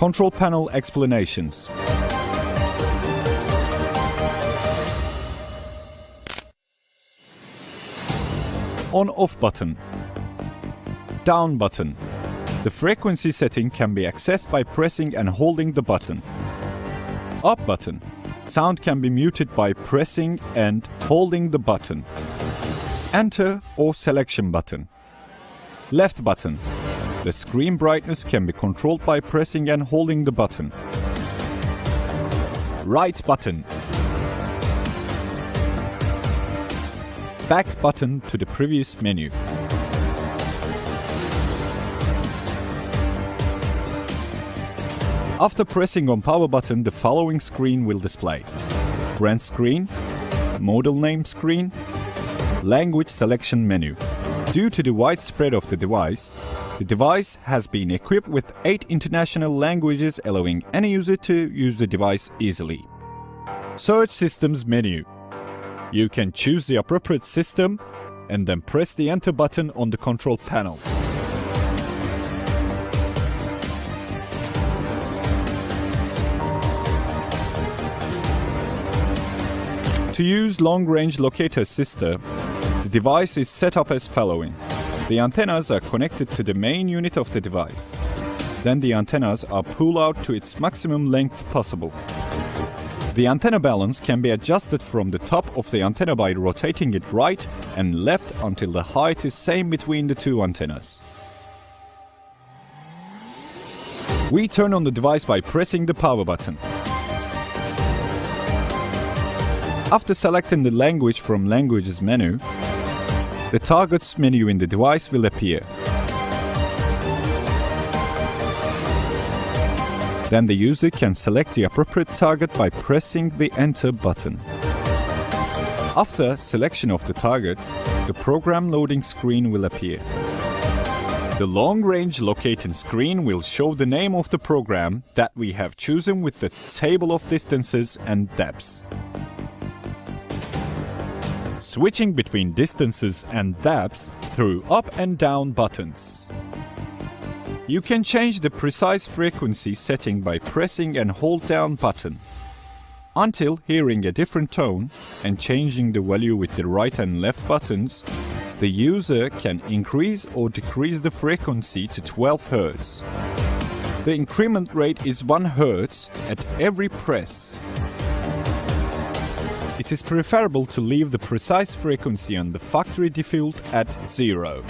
Control panel explanations. On/off button. Down button. The frequency setting can be accessed by pressing and holding the button. Up button. Sound can be muted by pressing and holding the button. Enter or selection button. Left button. The screen brightness can be controlled by pressing and holding the button. Right button. Back button to the previous menu. After pressing on power button, the following screen will display: brand screen, model name screen, language selection menu. Due to the wide spread of the device has been equipped with 8 international languages, allowing any user to use the device easily. Search systems menu. You can choose the appropriate system and then press the enter button on the control panel. To use long-range locator system, the device is set up as following. The antennas are connected to the main unit of the device. Then the antennas are pulled out to its maximum length possible. The antenna balance can be adjusted from the top of the antenna by rotating it right and left until the height is same between the two antennas. We turn on the device by pressing the power button. After selecting the language from Languages menu, the Targets menu in the device will appear. Then the user can select the appropriate target by pressing the Enter button. After selection of the target, the program loading screen will appear. The long-range locating screen will show the name of the program that we have chosen with the table of distances and depths. Switching between distances and depths through up and down buttons. You can change the precise frequency setting by pressing and hold down button until hearing a different tone, and changing the value with the right and left buttons. The user can increase or decrease the frequency to 12 Hz. The increment rate is 1 Hz at every press. It is preferable to leave the precise frequency on the factory default at 0.